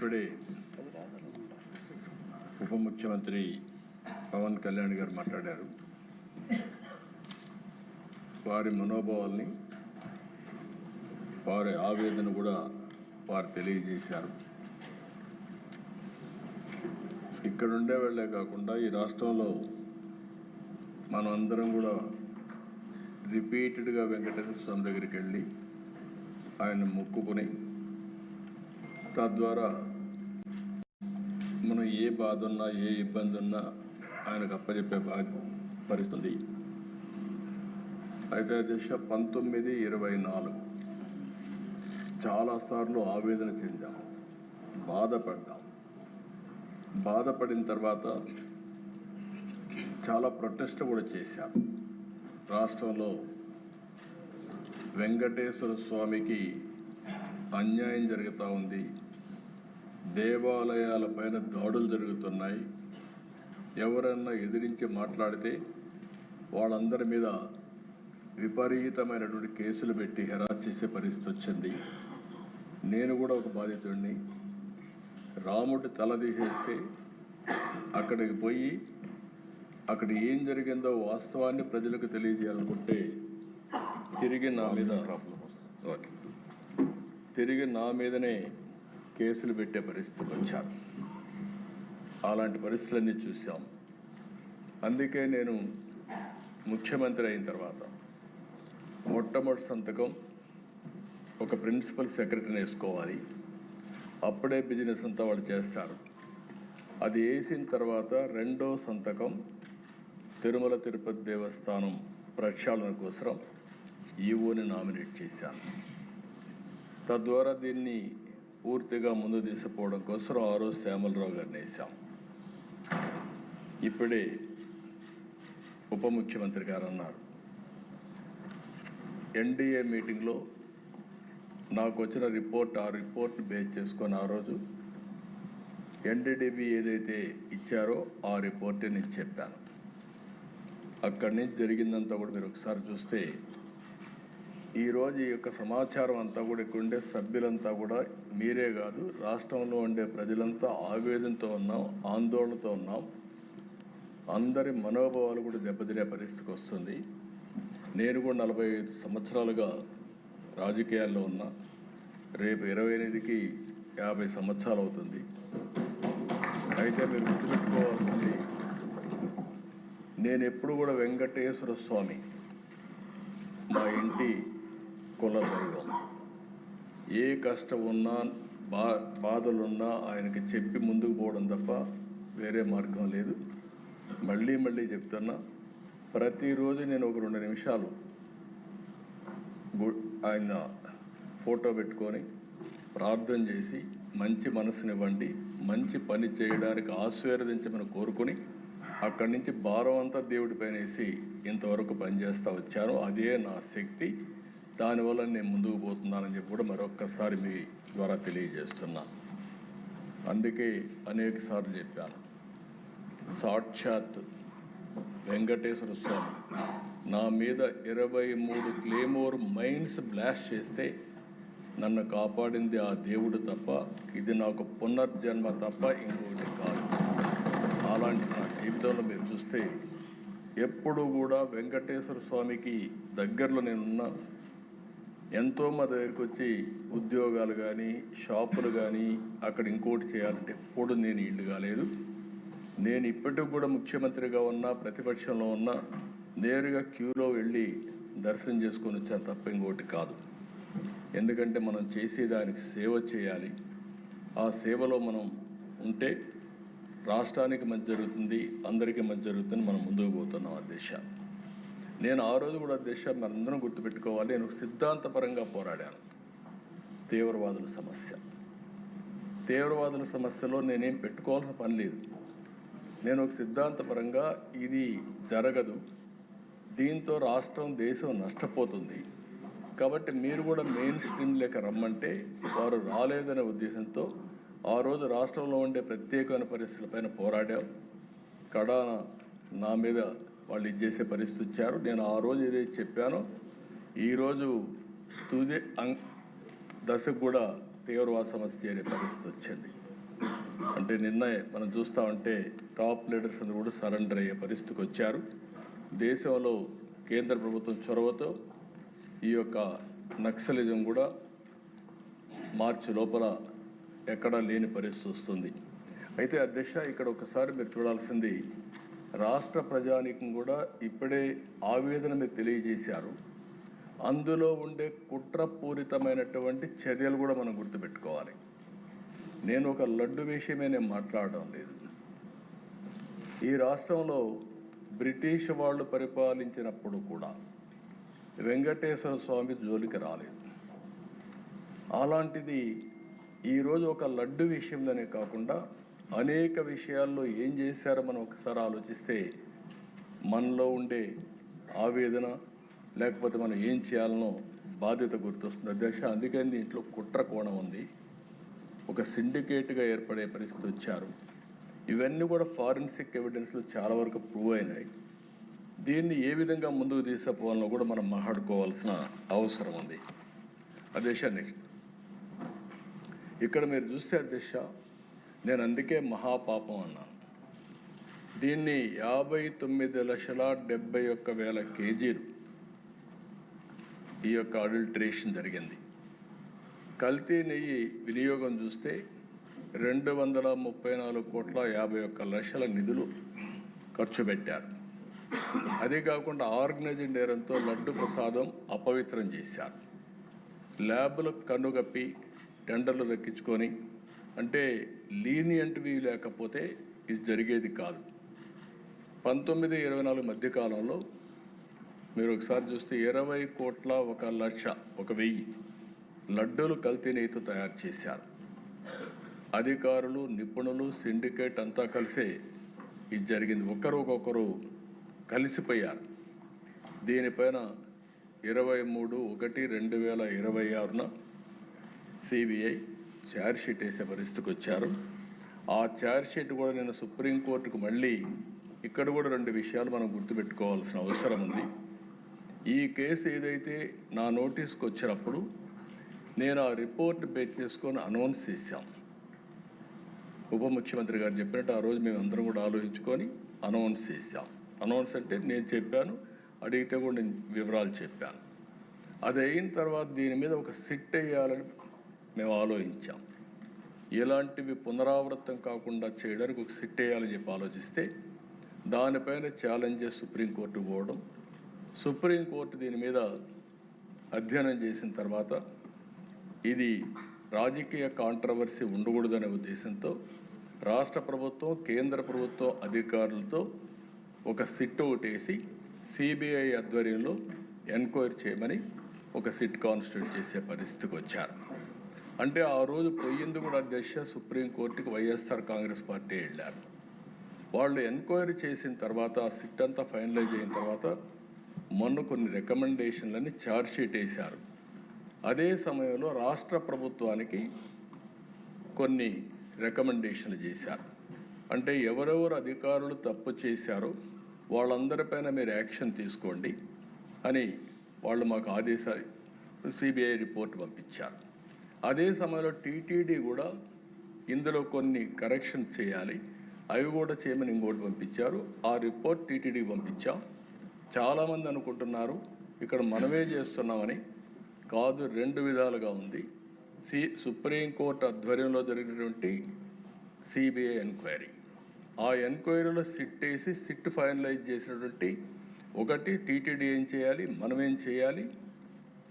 ఇప్పుడే ఉప ముఖ్యమంత్రి పవన్ కళ్యాణ్ గారు మాట్లాడారు. వారి మనోభావాల్ని, వారి ఆవేదన కూడా వారు తెలియజేశారు. ఇక్కడ ఉండే వాళ్ళే కాకుండా ఈ రాష్ట్రంలో మనం అందరం కూడా రిపీటెడ్గా వెంకటేశ్వర స్వామి దగ్గరికి వెళ్ళి ఆయన మొక్కుకొని తద్వారా మనం ఏ బాధ ఉన్నా ఏ ఇబ్బంది ఉన్నా ఆయనకు అప్పచెప్పే పరిస్థితి. అయితే దిశ 1924 చాలాసార్లు ఆవేదన చెందాం, బాధపడ్డాం. బాధపడిన తర్వాత చాలా ప్రొటెస్ట్ కూడా చేశాం. రాష్ట్రంలో వెంకటేశ్వర స్వామికి అన్యాయం జరుగుతూ ఉంది, దేవాలయాలపైన దాడులు జరుగుతున్నాయి, ఎవరన్నా ఎదిరించి మాట్లాడితే వాళ్ళందరి మీద విపరీతమైనటువంటి కేసులు పెట్టి హెరాస్ చేసే పరిస్థితి వచ్చింది. నేను కూడా ఒక బాధితుడిని. రాముడి తల తీసేస్తే అక్కడికి పోయి అక్కడ ఏం జరిగిందో వాస్తవాన్ని ప్రజలకు తెలియజేయాలనుకుంటే తిరిగి నా మీదనే కేసులు పెట్టే పరిస్థితికి వచ్చారు. అలాంటి పరిస్థితులన్నీ చూసాం. అందుకే నేను ముఖ్యమంత్రి అయిన తర్వాత మొట్టమొదటి సంతకం ఒక ప్రిన్సిపల్ సెక్రటరీని వేసుకోవాలి, అప్పుడే బిజినెస్ అంతా వాళ్ళు చేస్తారు. అది వేసిన తర్వాత రెండో సంతకం తిరుమల తిరుపతి దేవస్థానం ప్రక్షాళన కోసం ఈవోని నామినేట్ చేశాను. తద్వారా దీన్ని పూర్తిగా ముందు తీసుకుపోవడం కోసం ఆ రోజు శ్యామలరావు గారిని వేశాం. ఇప్పుడే ఉప ముఖ్యమంత్రి గారు అన్నారు, ఎన్డీఏ మీటింగ్లో నాకు వచ్చిన రిపోర్ట్, ఆ రిపోర్ట్ని బేస్ చేసుకొని ఆ రోజు ఎన్డీడీబీ ఏదైతే ఇచ్చారో ఆ రిపోర్టే నేను చెప్పాను. అక్కడి నుంచి జరిగిందంతా కూడా మీరు ఒకసారి చూస్తే ఈరోజు ఈ యొక్క సమాచారం అంతా కూడా ఇక్కడ ఉండే సభ్యులంతా కూడా మీరే కాదు, రాష్ట్రంలో ఉండే ప్రజలంతా ఆవేదనతో ఉన్నాం, ఆందోళనతో ఉన్నాం. అందరి మనోభావాలు కూడా దెబ్బతినే పరిస్థితికి వస్తుంది. నేను కూడా 45 సంవత్సరాలుగా రాజకీయాల్లో ఉన్నా. రేపు 28కి 50 సంవత్సరాలు అవుతుంది. అయితే మీరు గుర్తుపెట్టుకోవాల్సింది, నేను ఎప్పుడు కూడా వెంకటేశ్వర స్వామి మా ఇంటి కుల దైవం. ఏ కష్టం ఉన్నా బాధలున్నా ఆయనకి చెప్పి ముందుకు పోవడం తప్ప వేరే మార్గం లేదు. మళ్ళీ చెప్తున్నా, ప్రతిరోజు నేను ఒక 2 నిమిషాలు ఆయన ఫోటో పెట్టుకొని ప్రార్థన చేసి మంచి మనసునివ్వండి, మంచి పని చేయడానికి ఆశీర్వదించమని కోరుకుని అక్కడి నుంచి భారం అంతా దేవుడి పైన వేసి ఇంతవరకు పనిచేస్తూ వచ్చాను. అదే నా శక్తి. దానివల్ల నేను ముందుకు పోతున్నానని చెప్పి కూడా మరొక్కసారి మీ ద్వారా తెలియజేస్తున్నా. అందుకే అనేక సార్లు చెప్పాను, సాక్షాత్ వెంకటేశ్వర స్వామి నా మీద 23 క్లేమోర్ మైన్స్ బ్లాస్ట్ చేస్తే నన్ను కాపాడింది ఆ దేవుడు తప్ప, ఇది నాకు పునర్జన్మ తప్ప ఇంకోటి కాదు. అలాంటి నా జీవితంలో మీరు చూస్తే ఎప్పుడు కూడా వెంకటేశ్వర స్వామికి దగ్గరలో నేనున్నా. ఎంతోమంది దగ్గరికి వచ్చి ఉద్యోగాలు కానీ షాపులు కానీ అక్కడ ఇంకోటి చేయాలంటే ఎప్పుడు నేను ఇల్లు కాలేదు. నేను ఇప్పటికి కూడా ముఖ్యమంత్రిగా ఉన్నా, ప్రతిపక్షంలో ఉన్నా, నేరుగా క్యూలో వెళ్ళి దర్శనం చేసుకొని వచ్చాను తప్ప ఇంకోటి కాదు. ఎందుకంటే మనం చేసేదానికి సేవ చేయాలి. ఆ సేవలో మనం ఉంటే రాష్ట్రానికి మంచి జరుగుతుంది, అందరికీ మంచి జరుగుతుంది. మనం ముందుకు పోతున్నాం అధ్యక్ష. నేను ఆ రోజు కూడా అధ్యక్ష మనందరం గుర్తుపెట్టుకోవాలి, నేను సిద్ధాంతపరంగా పోరాడాను. తీవ్రవాదుల సమస్యలో నేనేం పెట్టుకోవాల్సిన పని లేదు. నేను ఒక సిద్ధాంతపరంగా ఇది జరగదు, దీంతో రాష్ట్రం దేశం నష్టపోతుంది కాబట్టి మీరు కూడా మెయిన్ స్ట్రీమ్ లేక రమ్మంటే వారు రాలేదనే ఉద్దేశంతో ఆ రోజు రాష్ట్రంలో ఉండే ప్రత్యేకమైన పరిస్థితులపైన పోరాడాం. కడాన నా మీద వాళ్ళు ఇచ్చేసే పరిస్థితి వచ్చారు. నేను ఆ రోజు ఏదైతే చెప్పానో ఈరోజు తుది దశకు కూడా తీవ్రవాద సమస్య చేరే పరిస్థితి వచ్చింది. నిన్న మనం చూస్తూ ఉంటే టాప్ లీడర్స్ అందరూ కూడా సరెండర్ అయ్యే పరిస్థితికి వచ్చారు. దేశంలో కేంద్ర ప్రభుత్వం చొరవతో ఈ యొక్క నక్సలిజం కూడా మార్చి లోపల ఎక్కడా లేని పరిస్థితి వస్తుంది. అయితే అధ్యక్ష, ఇక్కడ ఒకసారి మీరు చూడాల్సింది, రాష్ట్ర ప్రజానీకం కూడా ఇప్పుడే ఆవేదన మీరు తెలియజేశారు. అందులో ఉండే కుట్రపూరితమైనటువంటి చర్యలు కూడా మనం గుర్తుపెట్టుకోవాలి. నేను ఒక లడ్డు విషయమే నేను మాట్లాడడం లేదు. ఈ రాష్ట్రంలో బ్రిటిష్ వాళ్ళు పరిపాలించినప్పుడు కూడా వెంకటేశ్వర స్వామి జోలికి రాలేదు. అలాంటిది ఈరోజు ఒక లడ్డు విషయంలోనే కాకుండా అనేక విషయాల్లో ఏం చేశారో మనం ఒకసారి ఆలోచిస్తే మనలో ఉండే ఆవేదన, లేకపోతే మనం ఏం చేయాలనో బాధ్యత గుర్తొస్తుంది అధ్యక్ష. అందుకని దీంట్లో కుట్ర కోణం ఉంది. ఒక సిండికేట్గా ఏర్పడే పరిస్థితి వచ్చారు. ఇవన్నీ కూడా ఫారెన్సిక్ ఎవిడెన్స్లు చాలా వరకు ప్రూవ్ అయినాయి. దీన్ని ఏ విధంగా ముందుకు తీసుకుపోవాలో కూడా మనం మాట్లాడుకోవాల్సిన అవసరం ఉంది అధ్యక్ష. నెక్స్ట్ ఇక్కడ మీరు చూస్తే అధ్యక్ష, నేను అందుకే మహాపాపం అన్నాను. దీన్ని 59,71,000 కేజీలు ఈ యొక్క అడల్టరేషన్ జరిగింది. కల్తీ నెయ్యి వినియోగం చూస్తే 234,51,00,000 నిధులు ఖర్చు పెట్టారు. అదే కాకుండా ఆర్గనైజ్డ్ నేరంతో లడ్డు ప్రసాదం అపవిత్రం చేశారు. ల్యాబ్లకు కన్నుగప్పి టెండర్లు దక్కించుకొని, అంటే లీనియంట్వి లేకపోతే ఇది జరిగేది కాదు. 19-24 మధ్యకాలంలో మీరు ఒకసారి చూస్తే 20,01,00,000 లడ్డూలు కల్తీ నెయ్యితో తయారు చేశారు. అధికారులు, నిపుణులు, సిండికేట్ అంతా కలిసే ఇది జరిగింది. ఒకరొకరు కలిసిపోయారు. దీనిపైన 23/1/2026 సిబిఐ ఛార్జ్షీట్ వేసే పరిస్థితికి వచ్చారు. ఆ ఛార్జ్షీట్ కూడా నేను సుప్రీంకోర్టుకు మళ్ళీ ఇక్కడ కూడా 2 విషయాలు మనం గుర్తుపెట్టుకోవాల్సిన అవసరం ఉంది. ఈ కేసు ఏదైతే నా నోటీస్కి వచ్చినప్పుడు నేను ఆ రిపోర్ట్ బేస్ చేసుకొని అనౌన్స్ చేశాం. ఉప ముఖ్యమంత్రి గారు చెప్పినట్టు ఆ రోజు మేము అందరం కూడా ఆలోచించుకొని అనౌన్స్ చేశాం. అనౌన్స్ అంటే నేను చెప్పాను, అడిగితే కూడా నేను వివరాలు చెప్పాను. అది అయిన తర్వాత దీని మీద ఒక సిట్ వేయాలని మేము ఆలోచించాం. ఇలాంటివి పునరావృతం కాకుండా చేయడానికి ఒక సిట్ వేయాలని చెప్పి ఆలోచిస్తే దానిపైన ఛాలెంజెస్ సుప్రీంకోర్టు పోవడం, సుప్రీంకోర్టు దీని మీద అధ్యయనం చేసిన తర్వాత ఇది రాజకీయ కాంట్రవర్సీ ఉండకూడదనే ఉద్దేశంతో రాష్ట్ర ప్రభుత్వం, కేంద్ర ప్రభుత్వం అధికారులతో ఒక సిట్ ఒకటేసి సిబిఐ ఆధ్వర్యంలో ఎంక్వైరీ చేయమని ఒక సిట్ కాన్స్టిట్యూట్ చేసే పరిస్థితికి వచ్చారు. అంటే ఆ రోజు పోయింది కూడా అధ్యక్ష సుప్రీంకోర్టుకి వైఎస్ఆర్ కాంగ్రెస్ పార్టీ వెళ్ళారు. వాళ్ళు ఎంక్వైరీ చేసిన తర్వాత ఆ సిట్ అంతా ఫైనలైజ్ అయిన తర్వాత మొన్న కొన్ని రికమెండేషన్లని ఛార్జ్షీట్ వేశారు. అదే సమయంలో రాష్ట్ర ప్రభుత్వానికి కొన్ని రికమెండేషన్లు చేశారు. అంటే ఎవరెవరు అధికారులు తప్పు చేశారో వాళ్ళందరిపైన మీరు యాక్షన్ తీసుకోండి అని వాళ్ళు మాకు ఆదేశాలు సిబిఐ రిపోర్ట్ పంపించారు. అదే సమయంలో టీటీడీ కూడా ఇందులో కొన్ని కరెక్షన్స్ చేయాలి, అవి కూడా చేయమని ఇంకోటి పంపించారు. ఆ రిపోర్ట్ టీటీడీకి పంపించాం. చాలామంది అనుకుంటున్నారు ఇక్కడ మనమే చేస్తున్నామని. కాదు, 2 విధాలుగా ఉంది. సుప్రీంకోర్టు ఆధ్వర్యంలో జరిగినటువంటి సిబిఐ ఎంక్వైరీ, ఆ ఎంక్వైరీలో సిట్ వేసి సిట్ ఫైనలైజ్ చేసినటువంటి ఒకటి టీటీడీ ఏం చేయాలి, మనం ఏం చేయాలి,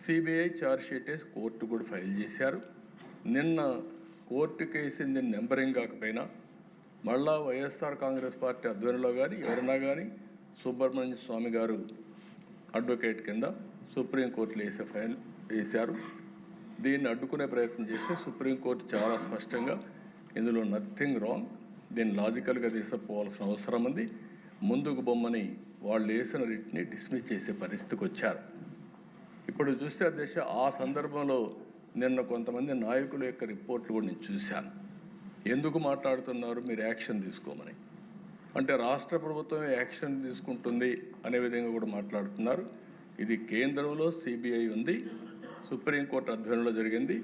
సిబిఐ ఛార్జ్షీట్ వేసి కోర్టు కూడా ఫైల్ చేశారు. నిన్న కోర్టు కేసింది నెంబరింగ్ కాకపోయినా మళ్ళా వైఎస్ఆర్ కాంగ్రెస్ పార్టీ ఆధ్వర్యంలో కానీ ఎవరైనా కానీ సుబ్రహ్మణ్య స్వామి గారు అడ్వకేట్ కింద సుప్రీంకోర్టులో ఫైల్ వేశారు. దీన్ని అడ్డుకునే ప్రయత్నం చేస్తే సుప్రీంకోర్టు చాలా స్పష్టంగా ఇందులో నథింగ్ రాంగ్, దీన్ని లాజికల్గా తీసుకుపోవాల్సిన అవసరం ఉంది, ముందుకు బొమ్మని వాళ్ళు వేసిన రిట్ని డిస్మిస్ చేసే పరిస్థితికి వచ్చారు. ఇప్పుడు చూస్తే అధ్యక్ష, ఆ సందర్భంలో నిన్న కొంతమంది నాయకుల యొక్క రిపోర్ట్లు కూడా నేను చూశాను. ఎందుకు మాట్లాడుతున్నారు, మీరు యాక్షన్ తీసుకోమని. అంటే రాష్ట్ర ప్రభుత్వమే యాక్షన్ తీసుకుంటుంది అనే విధంగా కూడా మాట్లాడుతున్నారు. ఇది కేంద్రంలో సిబిఐ ఉంది, సుప్రీంకోర్టు ఆధ్వర్యంలో జరిగింది.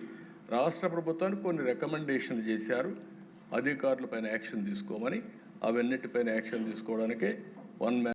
రాష్ట్ర ప్రభుత్వానికి కొన్ని రికమెండేషన్లు చేశారు. అధికారులపైన యాక్షన్ తీసుకోమని, అవన్నిటిపైన యాక్షన్ తీసుకోవడానికే 1 మ్యాన్